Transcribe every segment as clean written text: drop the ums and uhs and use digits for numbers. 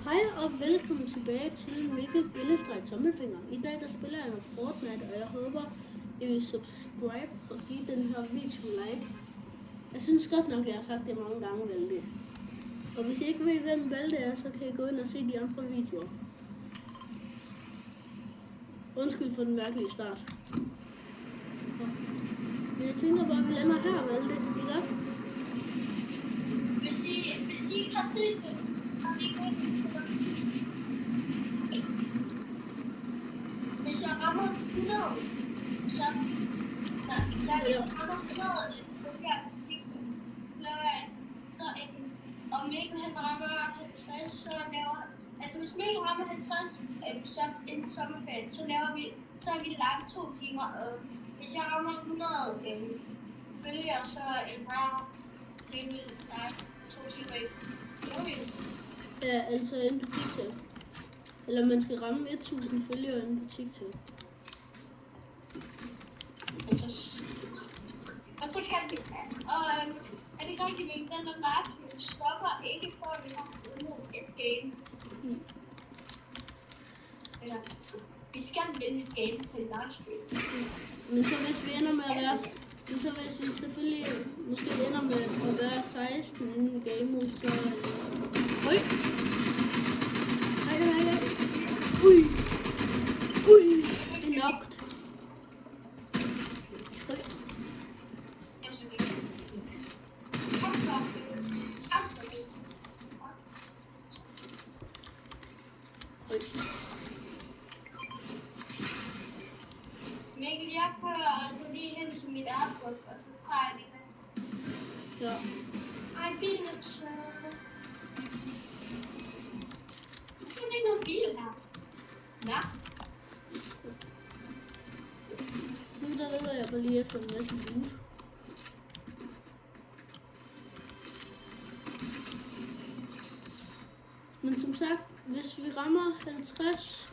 Hej og velkommen tilbage til Mikkel-Tommelfinger. I dag der spiller jeg noget Fortnite, og jeg håber, I vil subscribe og give den her video like. Jeg synes godt nok, jeg har sagt det mange gange, Valde. Og hvis I ikke ved, hvem Valde er, så kan I gå ind og se de andre videoer. Undskyld for den mærkelige start. Men jeg tænker bare, at vi lander her, Valde. Ikke? Hvis I ikke har set det, og det kan hvis jeg rammer 100, så hvis jeg rammer 100 følger laver jeg så og Mikkel han rammer 50, så laver hvis Mikkel rammer 50 så en sommerferie, så er vi live 2 timer, og hvis jeg rammer 100 følger, så har Mikkel live 2 timer ekstra. Ja, altså inde på TikTok. Eller man skal ramme 1000 følgere inde på TikTok. Og så kan vi, og er det rigtigt, at den der Larsen stopper ikke for, at vi har vundet et game? Eller, vi skal vinde et game til Larsen. Men så hvis vi ender med at være, så hvis vi selvfølgelig måske ender med at være 16 inden gamet, så Ui! Ui! Det er nok. Mikkel, jeg kører altså lige hen til mit airport, og så peger vi det. Ja. Ej, bilen er tør. Jeg finder ikke nogen bil her. Hvad? Nu der leder jeg bare lige efter en masse loot. Men som sagt, hvis vi rammer 50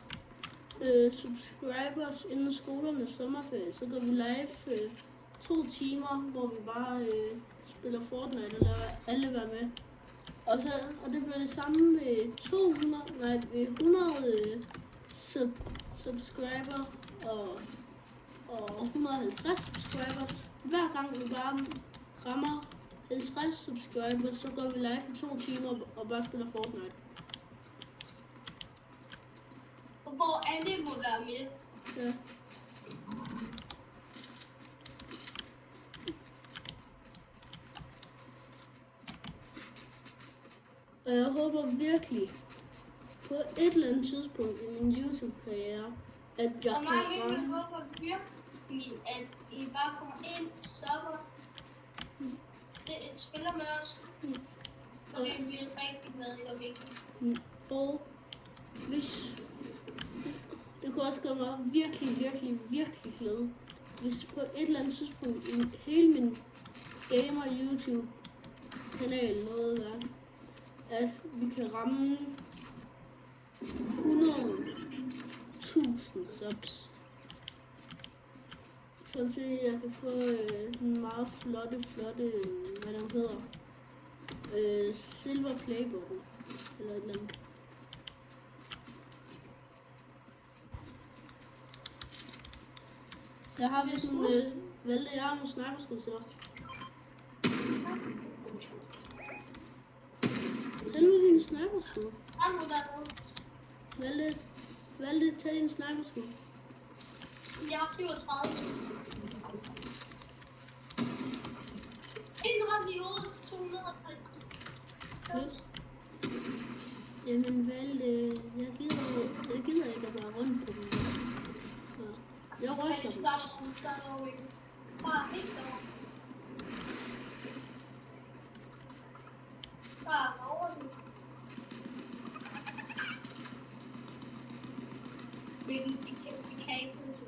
subscribers inden skolernes sommerferie, så går vi live 2 timer, hvor vi bare spiller Fortnite og lader alle være med. Og det bliver det samme med 100 subscriber og 150 subscribers. Hver gang vi bare rammer 50 subscribers, så går vi live i 2 timer og bare spiller Fortnite. Hvor alle må være med. Ja. Og jeg håber virkelig på et eller andet tidspunkt i min YouTube-karriere, at jeg og kan mig og håber virkelig, at I bare kommer ind til server til et spiller med os. Og det bliver rigtig glad i og vigtigt. Og hvis det kunne også gøre mig virkelig glad, hvis på et eller andet tidspunkt i hele min gamer YouTube kanal noget der, at vi kan ramme 100.000 subs, så jeg kan få en meget flotte, hvad der hedder, silver playbook eller et eller andet. Jeg har vist nogle Valde, jeg har nogle sniperskid til dig. Tag nu din sniperskid. Valde, tag din sniperskid. Jeg har 37. En ramt i hovedet til 250. Yes. Jamen Valde, jeg gider ikke at være rundt på den. Jeg rusher dem. Bare helt derovre. Bare over det. De kan ikke bruge det.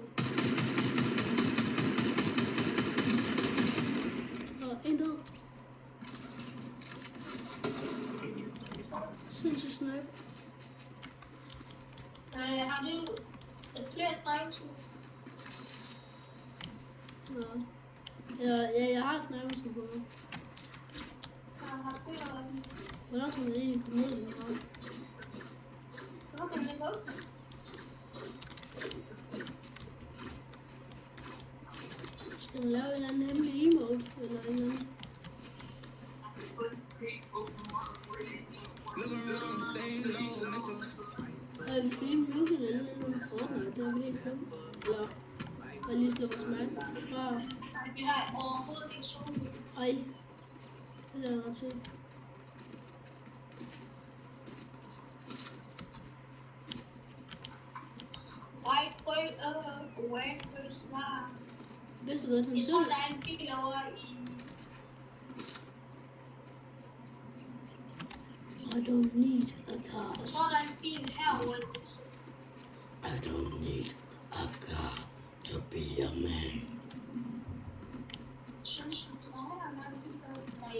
Og en død. Sindssygt snipe. Har du flere snipes? Ja, jeg har sniperskid på mig. Har du flere af dem? Hvordan kan man egentlig komme ud af den her? Skal man lave en eller anden hemmelig emote eller en eller anden? Hvis det er en mulighed eller noget Fortnite, det har vi helt glemt. Eller, jeg lige slå vores mand fra. Vi har overhovedet ikke solen. Ej, det er ret sødt. Vidste du godt, hun Jeg så tror, der er en bil over i... I don't need a car. Jeg tror, der er en bil herovre i huset. I don't need a car to be a man. Synes du, så er der mange ting, der er i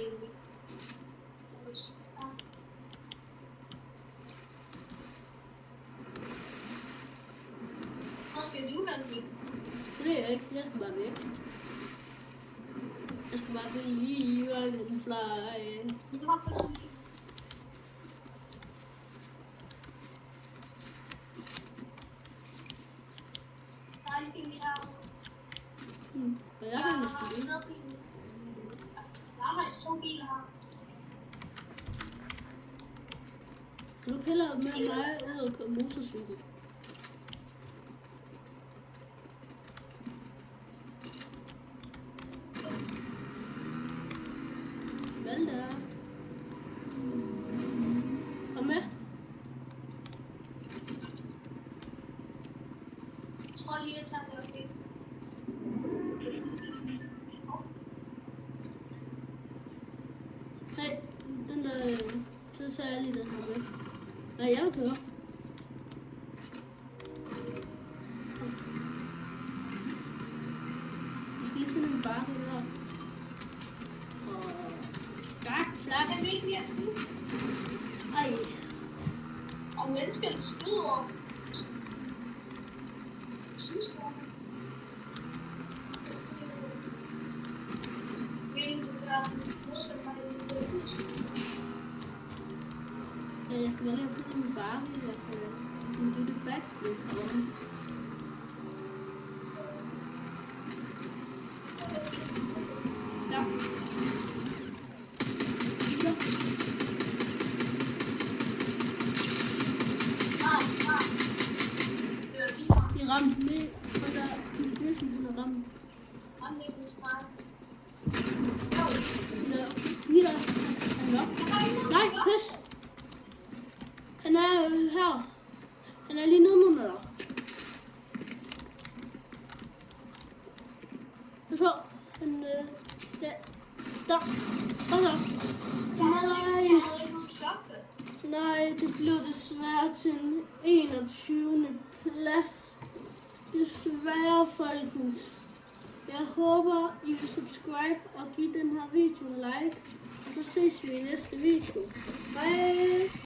Hvor skal du hen, Vinst? Det ved jeg ikke. Jeg skal bare væk. Jeg skal bare lige fly. Du har fået en bil. Der er en bil herovre. Og jeg har en bil. Jeg har faktisk 2 biler her. Kan du hellere med mig ud og køre motorcykel? Valda. Kom med. Jeg tror lige, jeg tager det orkester. Hey, den der... Så tager jeg lige den her med. Nej, jeg vil køre. Jeg skal lige finde en bakke her. Der er virkelig at spise. Ej. Og mennesker skyder over. Synes du? Ja, jeg skal bare lige have fundet en bakke i hvert fald. En lille backflip herovre. Ja. I ramte med, og der hun har ramt. Peter, han er op. Nej, pis! Han er her. Han er lige nedenunder dig. Jeg tror, han ja. Der. Og så. Nej, det blev desværre til en 21. plads. Desværre, folkens. Jeg håber, I vil subscribe og give den her video en like. Og så ses vi i næste video. Hej!